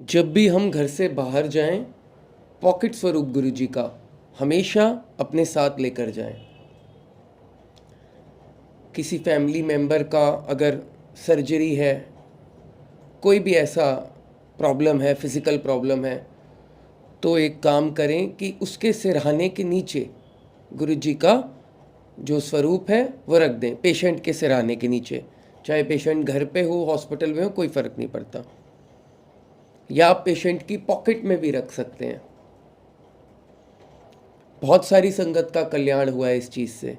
जब भी हम घर से बाहर जाएं, पॉकेट स्वरूप गुरु जी का हमेशा अपने साथ लेकर जाएं। किसी फैमिली मेंबर का अगर सर्जरी है, कोई भी ऐसा प्रॉब्लम है, फिज़िकल प्रॉब्लम है, तो एक काम करें कि उसके सिरहाने के नीचे गुरु जी का जो स्वरूप है वो रख दें, पेशेंट के सिरहाने के नीचे। चाहे पेशेंट घर पे हो, हॉस्पिटल में हो, कोई फ़र्क नहीं पड़ता। या आप पेशेंट की पॉकेट में भी रख सकते हैं। बहुत सारी संगत का कल्याण हुआ है इस चीज़ से।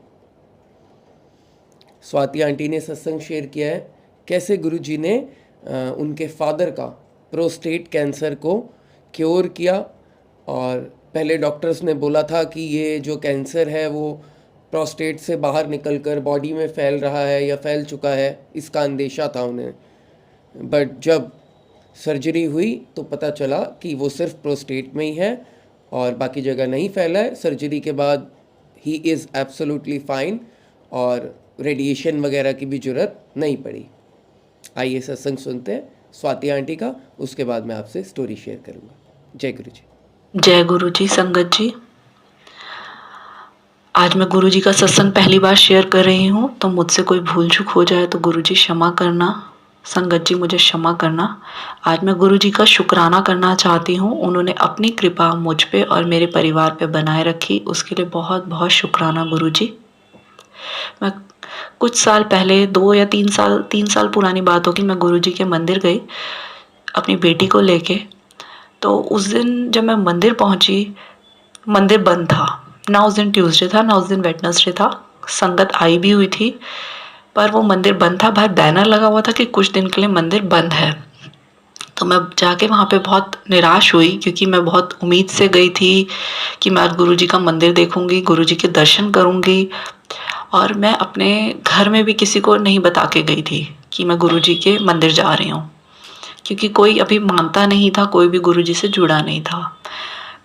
स्वाति आंटी ने सत्संग शेयर किया है कैसे गुरुजी ने उनके फादर का प्रोस्टेट कैंसर को क्योर किया। और पहले डॉक्टर्स ने बोला था कि ये जो कैंसर है वो प्रोस्टेट से बाहर निकलकर बॉडी में फैल रहा है या फैल चुका है, इसका अंदेशा था उन्हें। बट जब सर्जरी हुई तो पता चला कि वो सिर्फ प्रोस्टेट में ही है और बाकी जगह नहीं फैला है। सर्जरी के बाद ही इज़ एब्सोल्युटली फाइन और रेडिएशन वगैरह की भी ज़रूरत नहीं पड़ी। आइए सत्संग सुनते हैं स्वाति आंटी का, उसके बाद मैं आपसे स्टोरी शेयर करूँगा। जय गुरु जी। जय गुरु जी। संगत जी, आज मैं गुरु जी का सत्संग पहली बार शेयर कर रही हूँ, तो मुझसे कोई भूल चूक हो जाए तो गुरु जी क्षमा करना। संगत जी मुझे क्षमा करना। आज मैं गुरु जी का शुक्राना करना चाहती हूँ। उन्होंने अपनी कृपा मुझ पे और मेरे परिवार पे बनाए रखी, उसके लिए बहुत बहुत शुक्राना गुरु जी। मैं कुछ साल पहले 2 या 3 साल पुरानी बात होगी, मैं गुरु जी के मंदिर गई अपनी बेटी को लेके। तो उस दिन जब मैं मंदिर पहुँची, मंदिर बंद था। ना उस दिन ट्यूसडे था, ना उस दिन वेडनेसडे था। संगत आई भी हुई थी, पर वो मंदिर बंद था। बाहर बैनर लगा हुआ था कि कुछ दिन के लिए मंदिर बंद है। तो मैं जाके वहाँ पे बहुत निराश हुई, क्योंकि मैं बहुत उम्मीद से गई थी कि मैं आज गुरु जी का मंदिर देखूंगी, गुरु जी के दर्शन करूंगी। और मैं अपने घर में भी किसी को नहीं बता के गई थी कि मैं गुरु जी के मंदिर जा रही हूँ, क्योंकि कोई अभी मानता नहीं था, कोई भी गुरु जी से जुड़ा नहीं था।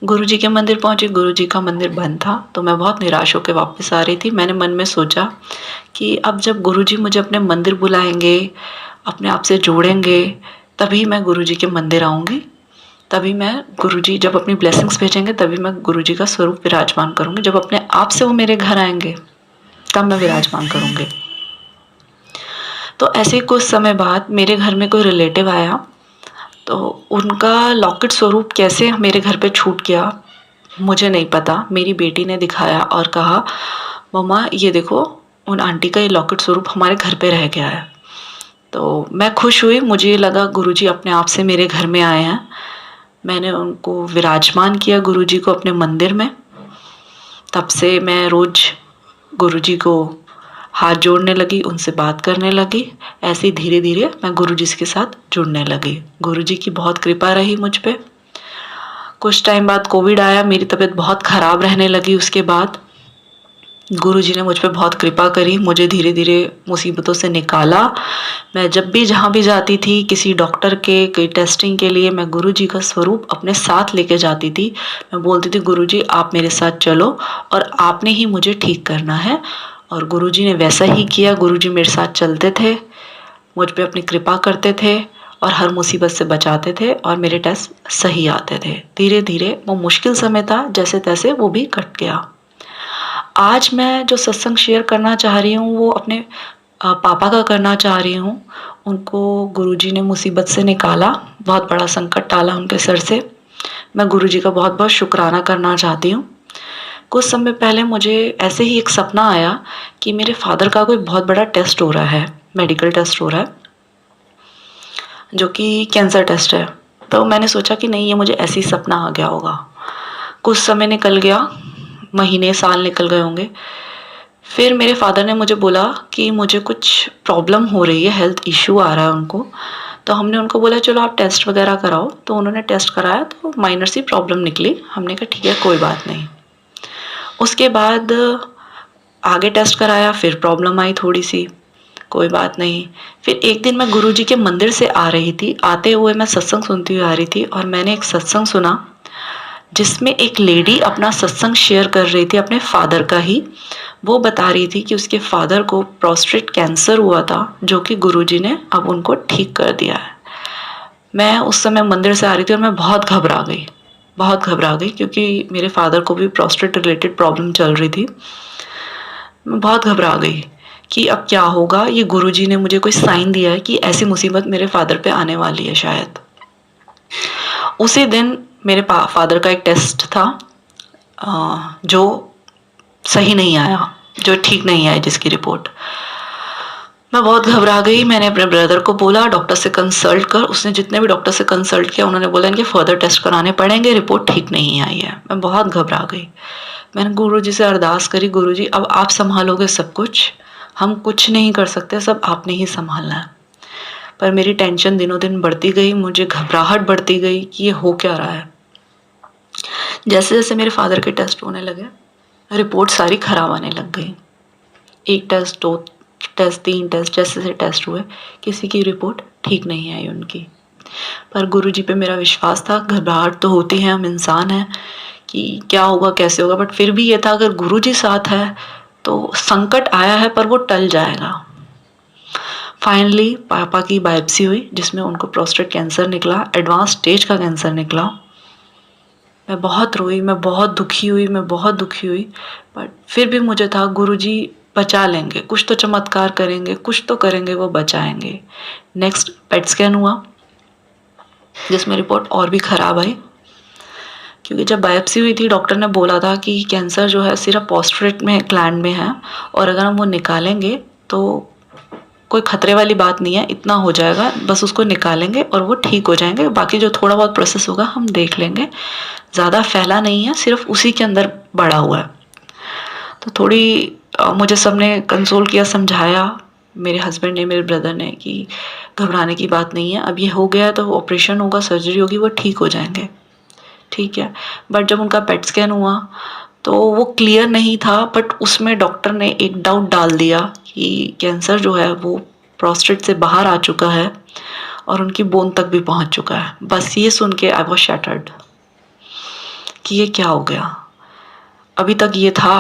गुरु जी के मंदिर पहुंची, गुरु जी का मंदिर बंद था। तो मैं बहुत निराश होकर वापस आ रही थी। मैंने मन में सोचा कि अब जब गुरु जी मुझे अपने मंदिर बुलाएंगे, अपने आप से जोड़ेंगे, तभी मैं गुरु जी के मंदिर आऊँगी। तभी मैं गुरु जी जब अपनी ब्लेसिंग्स भेजेंगे, तभी मैं गुरु जी का स्वरूप विराजमान करूँगी। जब अपने आप से वो मेरे घर आएंगे, तब मैं विराजमान करूँगी। तो ऐसे कुछ समय बाद मेरे घर में कोई रिलेटिव आया, तो उनका लॉकेट स्वरूप कैसे मेरे घर पे छूट गया मुझे नहीं पता। मेरी बेटी ने दिखाया और कहा, मम्मा ये देखो, उन आंटी का ये लॉकेट स्वरूप हमारे घर पे रह गया है। तो मैं खुश हुई, मुझे लगा गुरुजी अपने आप से मेरे घर में आए हैं। मैंने उनको विराजमान किया, गुरुजी को, अपने मंदिर में। तब से मैं रोज़ गुरुजी को हाथ जोड़ने लगी, उनसे बात करने लगी। ऐसे ही धीरे धीरे मैं गुरुजी के साथ जुड़ने लगी। गुरुजी की बहुत कृपा रही मुझ पे। कुछ टाइम बाद कोविड आया, मेरी तबीयत बहुत ख़राब रहने लगी। उसके बाद गुरुजी ने मुझ पे बहुत कृपा करी, मुझे धीरे धीरे मुसीबतों से निकाला। मैं जब भी जहाँ भी जाती थी, किसी डॉक्टर के कोई टेस्टिंग के लिए, मैं गुरुजी का स्वरूप अपने साथ लेके जाती थी। मैं बोलती थी, गुरुजी आप मेरे साथ चलो और आपने ही मुझे ठीक करना है। और गुरुजी ने वैसा ही किया। गुरुजी मेरे साथ चलते थे, मुझ पे अपनी कृपा करते थे और हर मुसीबत से बचाते थे और मेरे टेस्ट सही आते थे। धीरे धीरे वो मुश्किल समय था, जैसे तैसे वो भी कट गया। आज मैं जो सत्संग शेयर करना चाह रही हूँ, वो अपने पापा का करना चाह रही हूँ। उनको गुरुजी ने मुसीबत से निकाला, बहुत बड़ा संकट टाला उनके सर से। मैं गुरुजी का बहुत बहुत शुक्राना करना चाहती हूँ। कुछ समय पहले मुझे ऐसे ही एक सपना आया कि मेरे फादर का कोई बहुत बड़ा टेस्ट हो रहा है, मेडिकल टेस्ट हो रहा है, जो कि कैंसर टेस्ट है। तो मैंने सोचा कि नहीं, ये मुझे ऐसे ही सपना आ गया होगा। कुछ समय निकल गया, महीने साल निकल गए होंगे। फिर मेरे फादर ने मुझे बोला कि मुझे कुछ प्रॉब्लम हो रही है, हेल्थ इशू आ रहा है उनको। तो हमने उनको बोला चलो आप टेस्ट वगैरह कराओ। तो उन्होंने टेस्ट कराया, तो माइनर सी प्रॉब्लम निकली। हमने कहा ठीक है, कोई बात नहीं। उसके बाद आगे टेस्ट कराया, फिर प्रॉब्लम आई थोड़ी सी, कोई बात नहीं। फिर एक दिन मैं गुरुजी के मंदिर से आ रही थी, आते हुए मैं सत्संग सुनती हुई आ रही थी, और मैंने एक सत्संग सुना जिसमें एक लेडी अपना सत्संग शेयर कर रही थी, अपने फादर का ही। वो बता रही थी कि उसके फादर को प्रोस्टेट कैंसर हुआ था, जो कि गुरुजी ने अब उनको ठीक कर दिया है। मैं उस समय मंदिर से आ रही थी और मैं बहुत घबरा गई क्योंकि मेरे फादर को भी प्रोस्टेट रिलेटेड प्रॉब्लम चल रही थी। मैं बहुत घबरा गई कि अब क्या होगा, ये गुरुजी ने मुझे कोई साइन दिया है कि ऐसी मुसीबत मेरे फादर पे आने वाली है शायद। उसी दिन मेरे फादर का एक टेस्ट था जो सही नहीं आया, जो ठीक नहीं आई, जिसकी रिपोर्ट। मैं बहुत घबरा गई। मैंने अपने ब्रदर को बोला डॉक्टर से कंसल्ट कर। उसने जितने भी डॉक्टर से कंसल्ट किया उन्होंने बोला इनके फर्दर टेस्ट कराने पड़ेंगे, रिपोर्ट ठीक नहीं आई है। मैं बहुत घबरा गई। मैंने गुरुजी से अरदास करी, गुरुजी अब आप संभालोगे सब कुछ, हम कुछ नहीं कर सकते, सब आपने ही संभालना है। पर मेरी टेंशन दिनों दिन बढ़ती गई, मुझे घबराहट बढ़ती गई कि ये हो क्या रहा है। जैसे जैसे मेरे फादर के टेस्ट होने लगे रिपोर्ट सारी खराब आने लग गई। एक टेस्ट, 2 टेस्ट, 3 टेस्ट, जैसे जैसे टेस्ट हुए किसी की रिपोर्ट ठीक नहीं आई उनकी। पर गुरुजी पे मेरा विश्वास था। घबराहट तो होती है, हम इंसान हैं, कि क्या होगा कैसे होगा, बट फिर भी ये था अगर गुरुजी साथ है तो संकट आया है पर वो टल जाएगा। फाइनली पापा की बायोप्सी हुई जिसमें उनको प्रोस्टेट कैंसर निकला, एडवांस स्टेज का कैंसर निकला। मैं बहुत रोई, मैं बहुत दुखी हुई, बट फिर भी मुझे था गुरुजी बचा लेंगे, कुछ तो चमत्कार करेंगे, कुछ तो करेंगे, वो बचाएंगे। नेक्स्ट पेट स्कैन हुआ जिसमें रिपोर्ट और भी ख़राब आई, क्योंकि जब बायोप्सी हुई थी डॉक्टर ने बोला था कि कैंसर जो है सिर्फ प्रोस्टेट में, ग्लैंड में है, और अगर हम वो निकालेंगे तो कोई खतरे वाली बात नहीं है, इतना हो जाएगा, बस उसको निकालेंगे और वो ठीक हो जाएंगे, बाकी जो थोड़ा बहुत प्रोसेस होगा हम देख लेंगे, ज़्यादा फैला नहीं है, सिर्फ उसी के अंदर बड़ा हुआ है। तो थोड़ी मुझे सबने कंसोल किया, समझाया, मेरे हस्बैंड ने, मेरे ब्रदर ने, कि घबराने की बात नहीं है, अब ये हो गया है तो ऑपरेशन होगा, सर्जरी होगी, वो ठीक हो जाएंगे, ठीक है। बट जब उनका पेट स्कैन हुआ तो वो क्लियर नहीं था, बट उसमें डॉक्टर ने एक डाउट डाल दिया कि कैंसर जो है वो प्रोस्टेट से बाहर आ चुका है और उनकी बोन तक भी पहुंच चुका है। बस ये सुन के आई वॉज शैटर्ड कि ये क्या हो गया। अभी तक ये था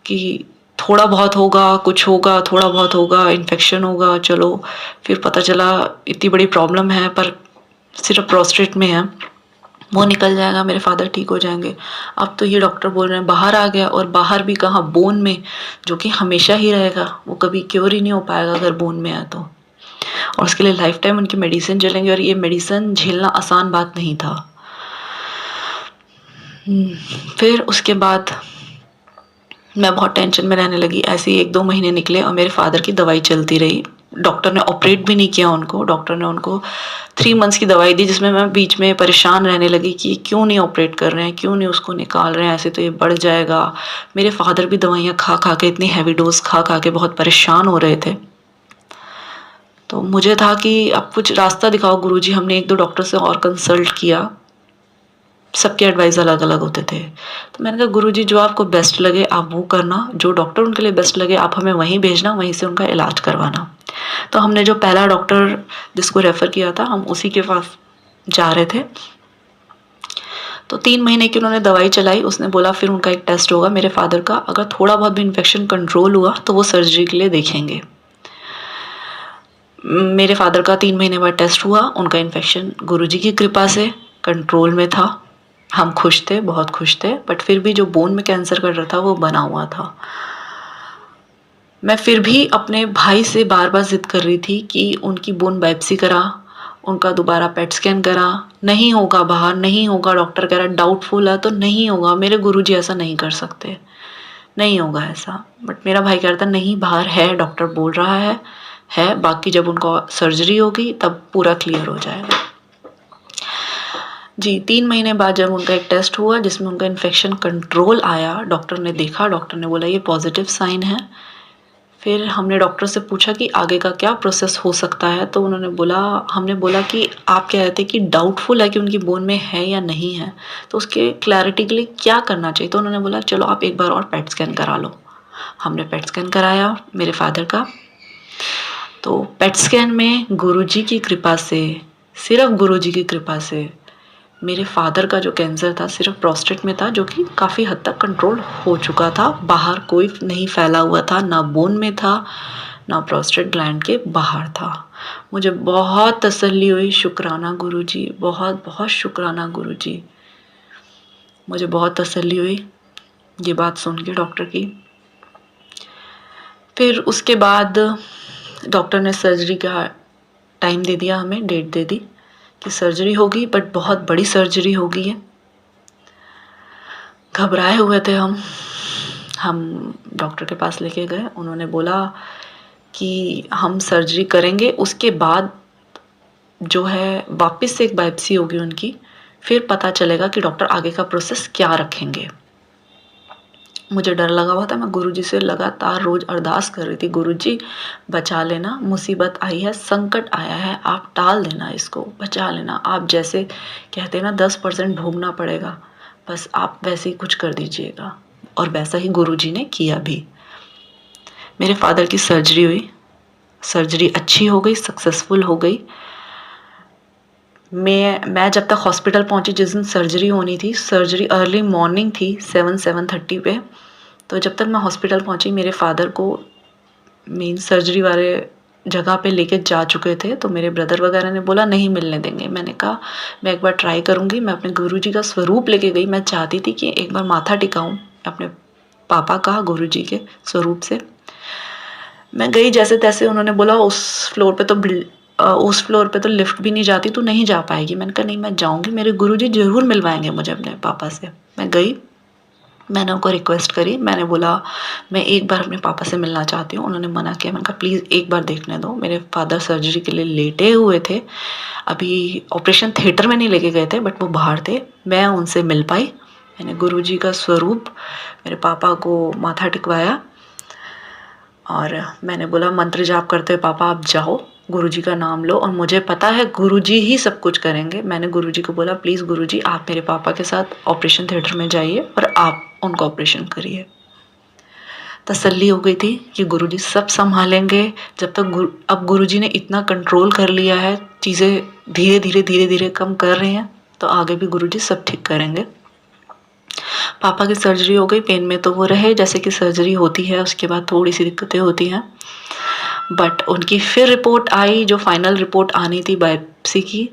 कि थोड़ा बहुत होगा, कुछ होगा, थोड़ा बहुत होगा, इन्फेक्शन होगा, चलो, फिर पता चला इतनी बड़ी प्रॉब्लम है पर सिर्फ प्रोस्टेट में है, वो निकल जाएगा, मेरे फादर ठीक हो जाएंगे। अब तो ये डॉक्टर बोल रहे हैं बाहर आ गया, और बाहर भी कहाँ, बोन में, जो कि हमेशा ही रहेगा, वो कभी क्योर ही नहीं हो पाएगा अगर बोन में है तो, और उसके लिए लाइफ टाइम उनकी मेडिसिन चलेंगे, और ये मेडिसिन झेलना आसान बात नहीं था। फिर उसके बाद मैं बहुत टेंशन में रहने लगी। ऐसे ही 1-2 महीने निकले और मेरे फादर की दवाई चलती रही। डॉक्टर ने ऑपरेट भी नहीं किया उनको, डॉक्टर ने उनको 3 मंथ्स की दवाई दी, जिसमें मैं बीच में परेशान रहने लगी कि क्यों नहीं ऑपरेट कर रहे हैं, क्यों नहीं उसको निकाल रहे हैं, ऐसे तो ये बढ़ जाएगा। मेरे फादर भी दवाइयाँ खा खा के, इतनी हैवी डोज खा खा के बहुत परेशान हो रहे थे। तो मुझे था कि अब कुछ रास्ता दिखाओ गुरुजी। हमने 1-2 डॉक्टर से और कंसल्ट किया, सबके एडवाइस अलग अलग होते थे। तो मैंने कहा गुरुजी जो आपको बेस्ट लगे आप वो करना, जो डॉक्टर उनके लिए बेस्ट लगे आप हमें वहीं भेजना, वहीं से उनका इलाज करवाना। तो हमने जो पहला डॉक्टर जिसको रेफ़र किया था हम उसी के पास जा रहे थे। तो 3 महीने की उन्होंने दवाई चलाई। उसने बोला फिर उनका एक टेस्ट होगा मेरे फादर का, अगर थोड़ा बहुत भी इन्फेक्शन कंट्रोल हुआ तो वो सर्जरी के लिए देखेंगे। मेरे फादर का 3 महीने बाद टेस्ट हुआ, उनका इन्फेक्शन गुरुजी की कृपा से कंट्रोल में था। हम खुश थे, बहुत खुश थे, बट फिर भी जो बोन में कैंसर कर रहा था वो बना हुआ था। मैं फिर भी अपने भाई से बार बार ज़िद कर रही थी कि उनकी बोन बायोप्सी करा, उनका दोबारा पेट स्कैन करा, नहीं होगा बाहर, नहीं होगा, डॉक्टर कह रहा डाउटफुल है तो नहीं होगा, मेरे गुरुजी ऐसा नहीं कर सकते, नहीं होगा ऐसा। बट मेरा भाई कह रहा था नहीं, बाहर है, डॉक्टर बोल रहा है, बाकी जब उनको सर्जरी होगी तब पूरा क्लियर हो जाएगा। जी, 3 महीने बाद जब उनका एक टेस्ट हुआ जिसमें उनका इन्फेक्शन कंट्रोल आया, डॉक्टर ने देखा, डॉक्टर ने बोला ये पॉजिटिव साइन है। फिर हमने डॉक्टर से पूछा कि आगे का क्या प्रोसेस हो सकता है, तो हमने बोला कि आप कह रहे थे कि डाउटफुल है कि उनकी बोन में है या नहीं है, तो उसके क्लैरिटी के लिए क्या करना चाहिए। तो उन्होंने बोला चलो आप एक बार और पेट स्कैन करा लो। हमने पेट स्कैन कराया मेरे फादर का। तो पेट स्कैन में गुरुजी की कृपा से, सिर्फ गुरुजी की कृपा से मेरे फादर का जो कैंसर था सिर्फ प्रोस्टेट में था, जो कि काफ़ी हद तक कंट्रोल हो चुका था। बाहर कोई नहीं फैला हुआ था, ना बोन में था, ना प्रोस्टेट ग्लैंड के बाहर था। मुझे बहुत तसल्ली हुई। शुक्राना गुरुजी, बहुत बहुत शुक्राना गुरुजी। मुझे बहुत तसल्ली हुई ये बात सुन के डॉक्टर की। फिर उसके बाद डॉक्टर ने सर्जरी का टाइम दे दिया, हमें डेट दे दी कि सर्जरी होगी, बट बहुत बड़ी सर्जरी होगी है। घबराए हुए थे हम डॉक्टर के पास लेके गए। उन्होंने बोला कि हम सर्जरी करेंगे, उसके बाद जो है वापस से एक बायोप्सी होगी उनकी, फिर पता चलेगा कि डॉक्टर आगे का प्रोसेस क्या रखेंगे। मुझे डर लगा हुआ था। मैं गुरुजी से लगातार रोज़ अरदास कर रही थी, गुरुजी बचा लेना, मुसीबत आई है, संकट आया है, आप टाल देना इसको, बचा लेना। आप जैसे कहते हैं ना 10% भोगना पड़ेगा, बस आप वैसे ही कुछ कर दीजिएगा। और वैसा ही गुरुजी ने किया भी। मेरे फादर की सर्जरी हुई, सर्जरी अच्छी हो गई, सक्सेसफुल हो गई। मैं जब तक हॉस्पिटल पहुंची, जिस दिन सर्जरी होनी थी, सर्जरी अर्ली मॉर्निंग थी 7:30 पे, तो जब तक मैं हॉस्पिटल पहुंची मेरे फादर को मेन सर्जरी वाले जगह पे लेके जा चुके थे। तो मेरे ब्रदर वगैरह ने बोला नहीं मिलने देंगे। मैंने कहा मैं एक बार ट्राई करूँगी। मैं अपने गुरुजी का स्वरूप लेके गई। मैं चाहती थी कि एक बार माथा टिकाऊँ अपने पापा का गुरुजी के स्वरूप से। मैं गई जैसे तैसे। उन्होंने बोला उस फ्लोर पे तो लिफ्ट भी नहीं जाती, तू नहीं जा पाएगी। मैंने कहा नहीं मैं जाऊँगी, मेरे गुरुजी ज़रूर मिलवाएंगे मुझे अपने पापा से। मैं गई, मैंने उनको रिक्वेस्ट करी। मैंने बोला मैं एक बार अपने पापा से मिलना चाहती हूँ। उन्होंने मना किया। मैंने कहा प्लीज़ एक बार देखने दो। मेरे फादर सर्जरी के लिए लेटे हुए थे, अभी ऑपरेशन थिएटर में नहीं लेके गए थे, बट वो बाहर थे। मैं उनसे मिल पाई। मैंने गुरुजी का स्वरूप मेरे पापा को माथा टिकवाया और मैंने बोला मंत्र जाप करते हुए पापा आप जाओ, गुरुजी का नाम लो, और मुझे पता है गुरुजी ही सब कुछ करेंगे। मैंने गुरुजी को बोला प्लीज़ गुरुजी आप मेरे पापा के साथ ऑपरेशन थिएटर में जाइए और आप उनका ऑपरेशन करिए। तसल्ली हो गई थी कि गुरुजी सब संभालेंगे। जब तक अब गुरुजी ने इतना कंट्रोल कर लिया है, चीज़ें धीरे धीरे कम कर रहे हैं, तो आगे भी गुरुजी सब ठीक करेंगे। पापा की सर्जरी हो गई। पेन में तो वो रहे जैसे कि सर्जरी होती है, उसके बाद थोड़ी सी दिक्कतें होती हैं, बट उनकी फिर रिपोर्ट आई, जो फाइनल रिपोर्ट आनी थी बायोप्सी की।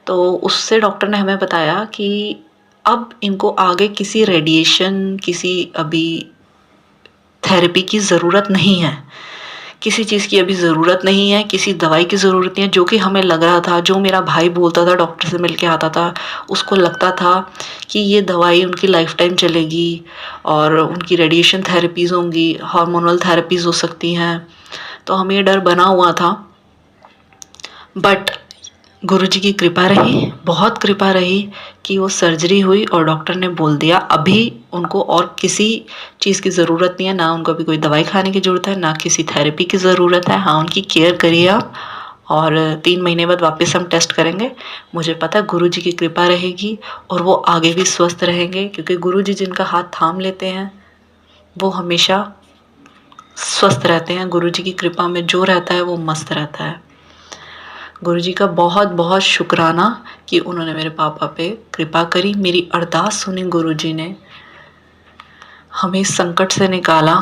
तो उससे डॉक्टर ने हमें बताया कि अब इनको आगे किसी रेडिएशन, किसी अभी थेरेपी की ज़रूरत नहीं है, किसी चीज़ की अभी ज़रूरत नहीं है, किसी दवाई की ज़रूरत नहीं है। जो कि हमें लग रहा था, जो मेरा भाई बोलता था, डॉक्टर से मिल के आता था, उसको लगता था कि ये दवाई उनकी लाइफ टाइम चलेगी और उनकी रेडिएशन थेरेपीज़ होंगी, हार्मोनल थेरेपीज़ हो सकती हैं। तो हमें ये डर बना हुआ था, बट गुरुजी की कृपा रही, बहुत कृपा रही कि वो सर्जरी हुई और डॉक्टर ने बोल दिया अभी उनको और किसी चीज़ की ज़रूरत नहीं है, ना उनको अभी कोई दवाई खाने की ज़रूरत है, ना किसी थेरेपी की ज़रूरत है। हाँ उनकी केयर करिए आप, और 3 महीने बाद वापस हम टेस्ट करेंगे। मुझे पता है गुरुजी की कृपा रहेगी और वो आगे भी स्वस्थ रहेंगे, क्योंकि गुरुजी जिनका हाथ थाम लेते हैं वो हमेशा स्वस्थ रहते हैं। गुरुजी की कृपा में जो रहता है वो मस्त रहता है। गुरुजी का बहुत बहुत शुक्राना कि उन्होंने मेरे पापा पे कृपा करी, मेरी अरदास सुनी गुरुजी ने, हमें इस संकट से निकाला।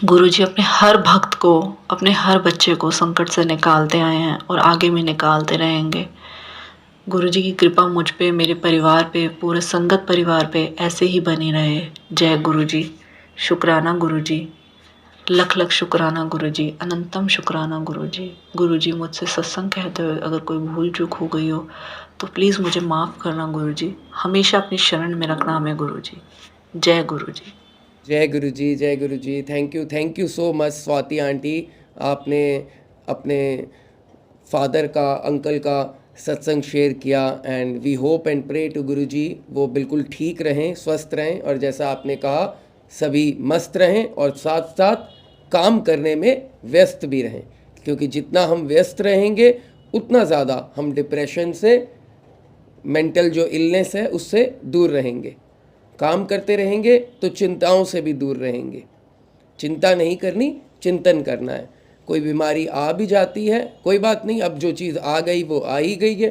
गुरुजी अपने हर भक्त को, अपने हर बच्चे को संकट से निकालते आए हैं और आगे भी निकालते रहेंगे। गुरुजी की कृपा मुझ पे, मेरे परिवार पे, पूरे संगत परिवार पे ऐसे ही बनी रहे। जय गुरुजी। शुक्राना गुरुजी, लख लख शुक्राना गुरुजी, अनंतम शुक्राना गुरुजी। गुरुजी मुझसे सत्संग कहते हुए अगर कोई भूल चूक हो गई हो तो प्लीज़ मुझे माफ़ करना गुरुजी। हमेशा अपनी शरण में रखना हमें गुरुजी। जय गुरुजी। जय गुरुजी, जय Guruji. Thank you so much Swati aunty. आपने अपने फादर का, अंकल का सत्संग शेयर किया, and we hope and pray to Guruji वो बिल्कुल ठीक रहें, स्वस्थ रहें, और जैसा आपने कहा सभी मस्त रहें और साथ साथ काम करने में व्यस्त भी रहें, क्योंकि जितना हम व्यस्त रहेंगे उतना ज़्यादा हम डिप्रेशन से, मेंटल जो इलनेस है उससे दूर रहेंगे। काम करते रहेंगे तो चिंताओं से भी दूर रहेंगे। चिंता नहीं करनी, चिंतन करना है। कोई बीमारी आ भी जाती है, कोई बात नहीं, अब जो चीज़ आ गई वो आ ही गई है,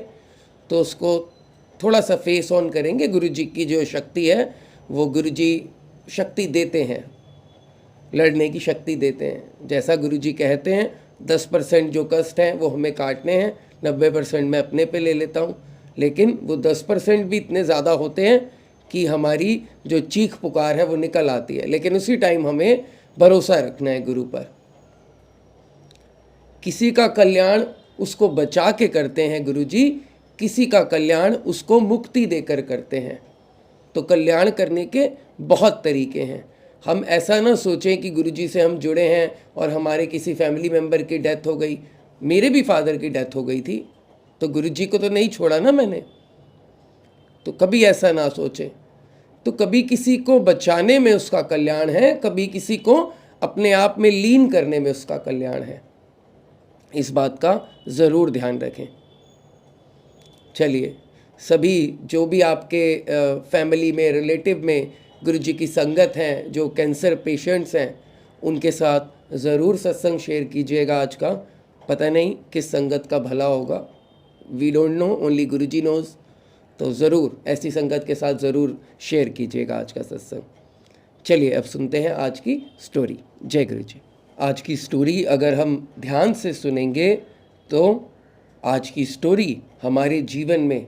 तो उसको थोड़ा सा फेस ऑन करेंगे। गुरुजी की जो शक्ति है वो गुरुजी शक्ति देते हैं, लड़ने की शक्ति देते हैं। जैसा गुरुजी कहते हैं 10% जो कष्ट हैं वो हमें काटने हैं, 90% मैं अपने पे ले लेता हूँ। लेकिन वो 10% भी इतने ज़्यादा होते हैं कि हमारी जो चीख पुकार है वो निकल आती है। लेकिन उसी टाइम हमें भरोसा रखना है गुरु पर। किसी का कल्याण उसको बचा के करते हैं गुरुजी, किसी का कल्याण उसको मुक्ति देकर करते हैं। तो कल्याण करने के बहुत तरीके हैं। हम ऐसा ना सोचें कि गुरुजी से हम जुड़े हैं और हमारे किसी फैमिली मेम्बर की डेथ हो गई। मेरे भी फादर की डेथ हो गई थी, तो गुरुजी को तो नहीं छोड़ा ना मैंने। तो कभी ऐसा ना सोचें। तो कभी किसी को बचाने में उसका कल्याण है, कभी किसी को अपने आप में लीन करने में उसका कल्याण है। इस बात का ज़रूर ध्यान रखें। चलिए, सभी जो भी आपके फैमिली में, रिलेटिव में गुरुजी की संगत हैं, जो कैंसर पेशेंट्स हैं, उनके साथ ज़रूर सत्संग शेयर कीजिएगा आज का। पता नहीं किस संगत का भला होगा, we don't know, only Guruji knows. तो ज़रूर ऐसी संगत के साथ ज़रूर शेयर कीजिएगा आज का सत्संग। चलिए अब सुनते हैं आज की स्टोरी। जय गुरुजी। आज की स्टोरी अगर हम ध्यान से सुनेंगे तो आज की स्टोरी हमारे जीवन में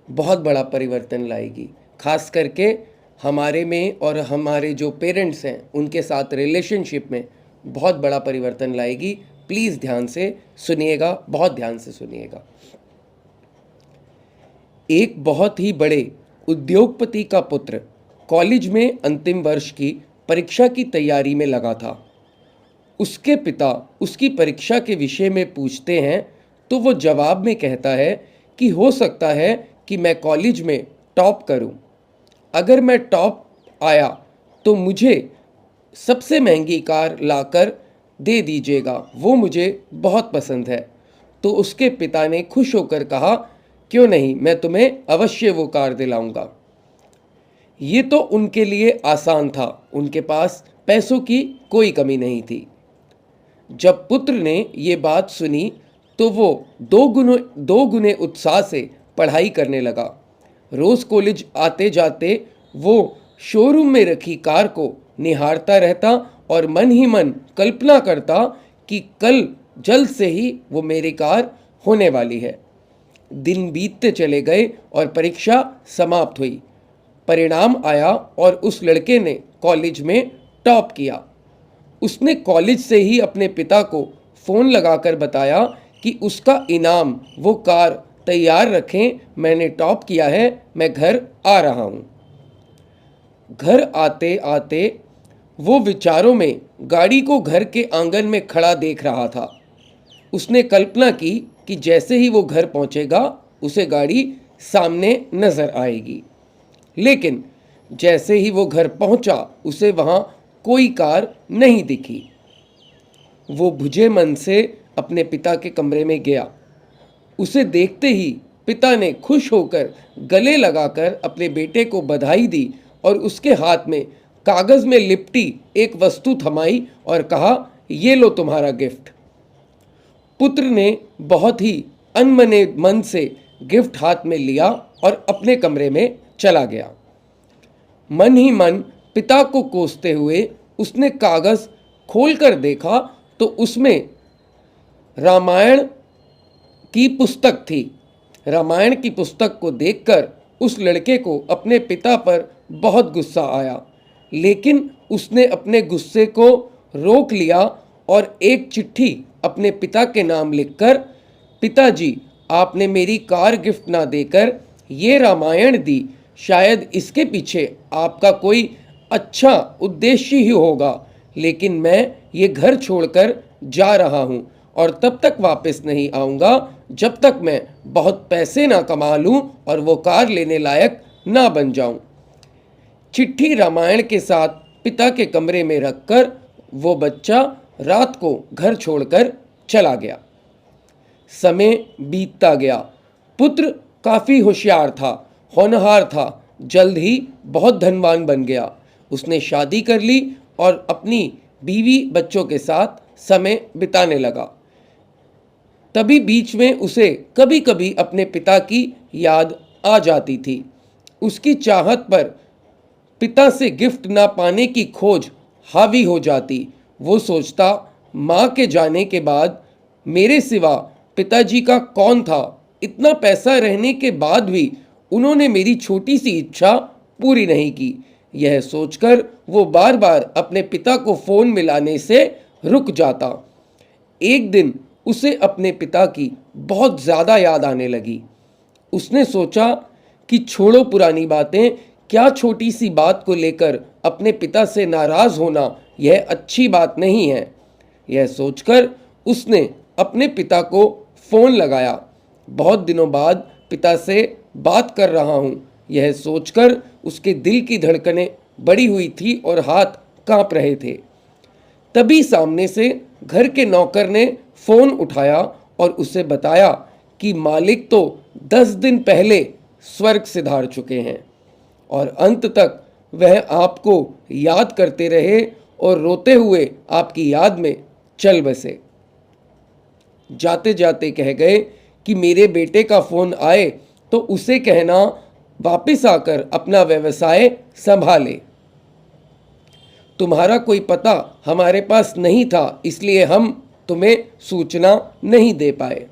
बहुत बड़ा परिवर्तन लाएगी। खास करके हमारे में और हमारे जो पेरेंट्स हैं उनके साथ रिलेशनशिप में बहुत बड़ा परिवर्तन लाएगी। प्लीज़ ध्यान से सुनिएगा, बहुत ध्यान से सुनिएगा। एक बहुत ही बड़े उद्योगपति का पुत्र कॉलेज में अंतिम वर्ष की परीक्षा की तैयारी में लगा था। उसके पिता उसकी परीक्षा के विषय में पूछते हैं तो वो जवाब में कहता है कि हो सकता है कि मैं कॉलेज में टॉप करूं। अगर मैं टॉप आया तो मुझे सबसे महंगी कार लाकर दे दीजिएगा, वो मुझे बहुत पसंद है। तो उसके पिता ने खुश होकर कहा, क्यों नहीं, मैं तुम्हें अवश्य वो कार दिलाऊंगा। ये तो उनके लिए आसान था, उनके पास पैसों की कोई कमी नहीं थी। जब पुत्र ने ये बात सुनी तो वो दो गुने उत्साह से पढ़ाई करने लगा। रोज़ कॉलेज आते जाते वो शोरूम में रखी कार को निहारता रहता और मन ही मन कल्पना करता कि कल जल्द से ही वो मेरी कार होने वाली है। दिन बीतते चले गए और परीक्षा समाप्त हुई। परिणाम आया और उस लड़के ने कॉलेज में टॉप किया। उसने कॉलेज से ही अपने पिता को फ़ोन लगाकर बताया कि उसका इनाम वो कार तैयार रखें, मैंने टॉप किया है, मैं घर आ रहा हूँ। घर आते आते वो विचारों में गाड़ी को घर के आंगन में खड़ा देख रहा था। उसने कल्पना की कि जैसे ही वो घर पहुँचेगा उसे गाड़ी सामने नज़र आएगी। लेकिन जैसे ही वो घर पहुँचा उसे वहाँ कोई कार नहीं दिखी। वो बुझे मन से अपने पिता के कमरे में गया। उसे देखते ही पिता ने खुश होकर गले लगाकर अपने बेटे को बधाई दी और उसके हाथ में कागज़ में लिपटी एक वस्तु थमाई और कहा, ये लो तुम्हारा गिफ्ट। पुत्र ने बहुत ही अनमने मन से गिफ्ट हाथ में लिया और अपने कमरे में चला गया। मन ही मन पिता को कोसते हुए उसने कागज़ खोलकर देखा तो उसमें रामायण की पुस्तक थी। रामायण की पुस्तक को देखकर उस लड़के को अपने पिता पर बहुत गुस्सा आया, लेकिन उसने अपने गुस्से को रोक लिया और एक चिट्ठी अपने पिता के नाम लिखकर, पिताजी आपने मेरी कार गिफ्ट ना देकर ये रामायण दी, शायद इसके पीछे आपका कोई अच्छा उद्देश्य ही होगा, लेकिन मैं ये घर छोड़कर जा रहा हूँ और तब तक वापस नहीं आऊँगा जब तक मैं बहुत पैसे ना कमा लूँ और वो कार लेने लायक ना बन जाऊँ। चिट्ठी रामायण के साथ पिता के कमरे में रखकर वो बच्चा रात को घर छोड़कर चला गया। समय बीतता गया। पुत्र काफ़ी होशियार था, होनहार था, जल्द ही बहुत धनवान बन गया। उसने शादी कर ली और अपनी बीवी बच्चों के साथ समय बिताने लगा। तभी बीच में उसे कभी कभी अपने पिता की याद आ जाती थी। उसकी चाहत पर पिता से गिफ्ट ना पाने की खोज हावी हो जाती। वो सोचता, माँ के जाने के बाद मेरे सिवा पिताजी का कौन था। इतना पैसा रहने के बाद भी उन्होंने मेरी छोटी सी इच्छा पूरी नहीं की। यह सोचकर वो बार बार अपने पिता को फ़ोन मिलाने से रुक जाता। एक दिन उसे अपने पिता की बहुत ज़्यादा याद आने लगी। उसने सोचा कि छोड़ो पुरानी बातें, क्या छोटी सी बात को लेकर अपने पिता से नाराज़ होना यह अच्छी बात नहीं है। यह सोचकर उसने अपने पिता को फ़ोन लगाया। बहुत दिनों बाद पिता से बात कर रहा हूँ, यह सोचकर उसके दिल की धड़कनें बढ़ी हुई थी और हाथ कांप रहे थे। तभी सामने से घर के नौकर ने फ़ोन उठाया और उसे बताया कि मालिक तो 10 दिन पहले स्वर्ग सिधार चुके हैं और अंत तक वह आपको याद करते रहे और रोते हुए आपकी याद में चल बसे। जाते जाते कह गए कि मेरे बेटे का फ़ोन आए तो उसे कहना वापस आकर अपना व्यवसाय संभाले। तुम्हारा कोई पता हमारे पास नहीं था, इसलिए हम तुम्हें सूचना नहीं दे पाए।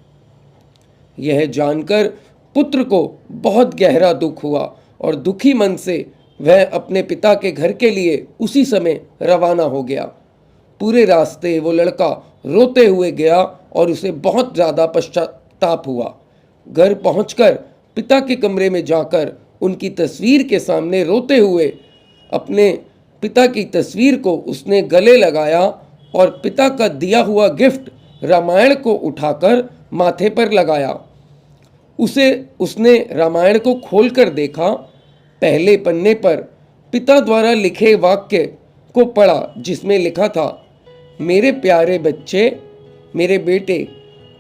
यह जानकर पुत्र को बहुत गहरा दुख हुआ और दुखी मन से वह अपने पिता के घर के लिए उसी समय रवाना हो गया। पूरे रास्ते वो लड़का रोते हुए गया और उसे बहुत ज़्यादा पश्चाताप हुआ। घर पहुंचकर पिता के कमरे में जाकर उनकी तस्वीर के सामने रोते हुए अपने पिता की तस्वीर को उसने गले लगाया और पिता का दिया हुआ गिफ्ट रामायण को उठाकर माथे पर लगाया। उसने रामायण को खोलकर देखा। पहले पन्ने पर पिता द्वारा लिखे वाक्य को पढ़ा जिसमें लिखा था, मेरे प्यारे बच्चे, मेरे बेटे,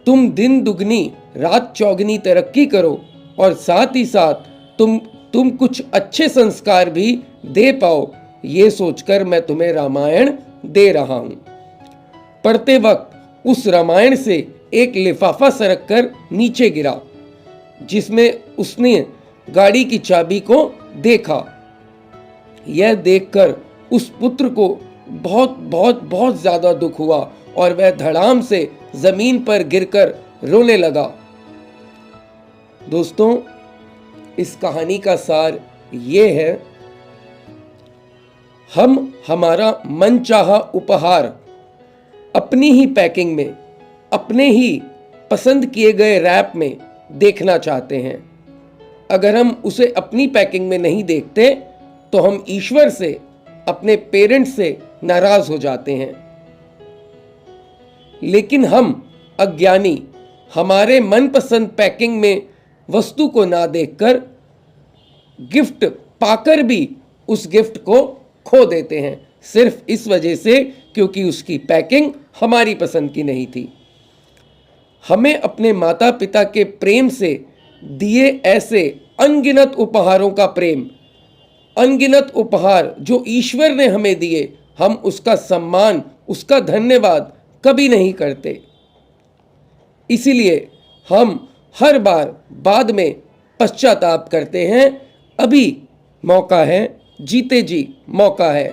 तुम दिन दुगनी रात चौगनी तरक्की करो और साथ ही साथ तुम कुछ अच्छे संस्कार भी दे पाओ, ये सोचकर मैं तुम्हें रामायण दे रहा हूँ। पढ़ते वक्त उस रामायण से एक लिफाफा सरक कर नीचे गिरा जिसमें उसने गाड़ी की चाबी को देखा। यह देखकर उस पुत्र को बहुत बहुत बहुत ज़्यादा दुख हुआ और वह धड़ाम से ज़मीन पर गिरकर रोने लगा। दोस्तों, इस कहानी का सार ये है, हम हमारा मनचाहा उपहार अपनी ही पैकिंग में, अपने ही पसंद किए गए रैप में देखना चाहते हैं। अगर हम उसे अपनी पैकिंग में नहीं देखते तो हम ईश्वर से, अपने पेरेंट्स से नाराज हो जाते हैं। लेकिन हम अज्ञानी हमारे मनपसंद पैकिंग में वस्तु को ना देखकर गिफ्ट पाकर भी उस गिफ्ट को खो देते हैं, सिर्फ इस वजह से क्योंकि उसकी पैकिंग हमारी पसंद की नहीं थी। हमें अपने माता पिता के प्रेम से दिए ऐसे अनगिनत उपहारों का प्रेम, अनगिनत उपहार जो ईश्वर ने हमें दिए, हम उसका सम्मान, उसका धन्यवाद कभी नहीं करते। इसीलिए हम हर बार बाद में पश्चाताप करते हैं। अभी मौका है, जीते जी मौका है।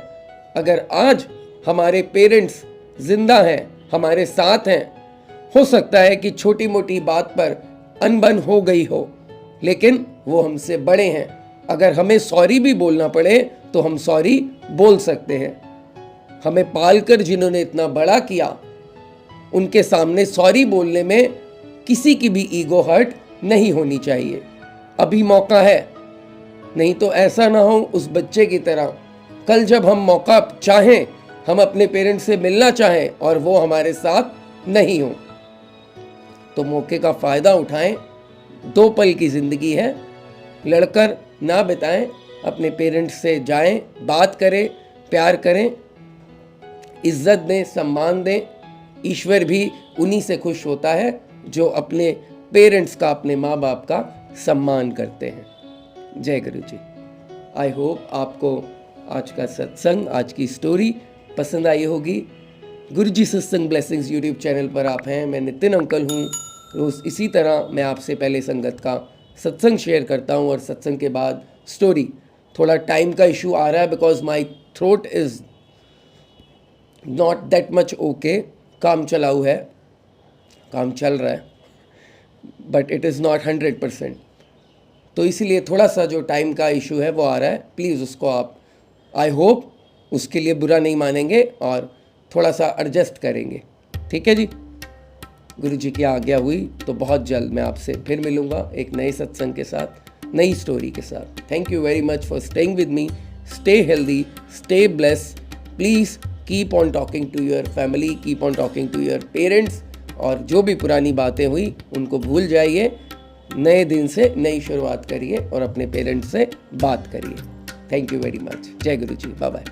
अगर आज हमारे पेरेंट्स जिंदा हैं, हमारे साथ हैं, हो सकता है कि छोटी मोटी बात पर अनबन हो गई हो, लेकिन वो हमसे बड़े हैं। अगर हमें सॉरी भी बोलना पड़े तो हम सॉरी बोल सकते हैं। हमें पालकर जिन्होंने इतना बड़ा किया, उनके सामने सॉरी बोलने में किसी की भी ईगो हर्ट नहीं होनी चाहिए। अभी मौका है, नहीं तो ऐसा ना हो उस बच्चे की तरह कल जब हम मौका चाहें, हम अपने पेरेंट्स से मिलना चाहें और वो हमारे साथ नहीं हो। तो मौके का फ़ायदा उठाएं। 2 पल की ज़िंदगी है, लड़कर ना बिताएं, अपने पेरेंट्स से जाएं, बात करें, प्यार करें, इज्जत दें, सम्मान दें। ईश्वर भी उन्हीं से खुश होता है जो अपने पेरेंट्स का, अपने माँ बाप का सम्मान करते हैं। जय गुरु जी। आई होप आपको आज का सत्संग, आज की स्टोरी पसंद आई होगी। गुरुजी सत्संग ब्लेसिंग्स यूट्यूब चैनल पर आप हैं। मैं नितिन अंकल हूँ। रोज़ इसी तरह मैं आपसे पहले संगत का सत्संग शेयर करता हूँ और सत्संग के बाद स्टोरी। थोड़ा टाइम का इशू आ रहा है because my throat is not that much okay, काम चलाऊ है, काम चल रहा है, बट इट इज़ नॉट 100%। तो इसीलिए थोड़ा सा जो टाइम का इशू है वो आ रहा है। प्लीज़ उसको आप, आई होप उसके लिए बुरा नहीं मानेंगे और थोड़ा सा एडजस्ट करेंगे। ठीक है जी, गुरु जी की आज्ञा हुई तो बहुत जल्द मैं आपसे फिर मिलूँगा एक नए सत्संग के साथ, नई स्टोरी के साथ। Thank you very much for staying with me. Stay healthy, stay bless. Please keep on talking to your family, keep on talking to your parents, और जो भी पुरानी बातें हुई उनको भूल जाइए। नए दिन से नई शुरुआत करिए और अपने पेरेंट्स से बात करिए। Thank you very much. जय गुरु जी, बाय बाय।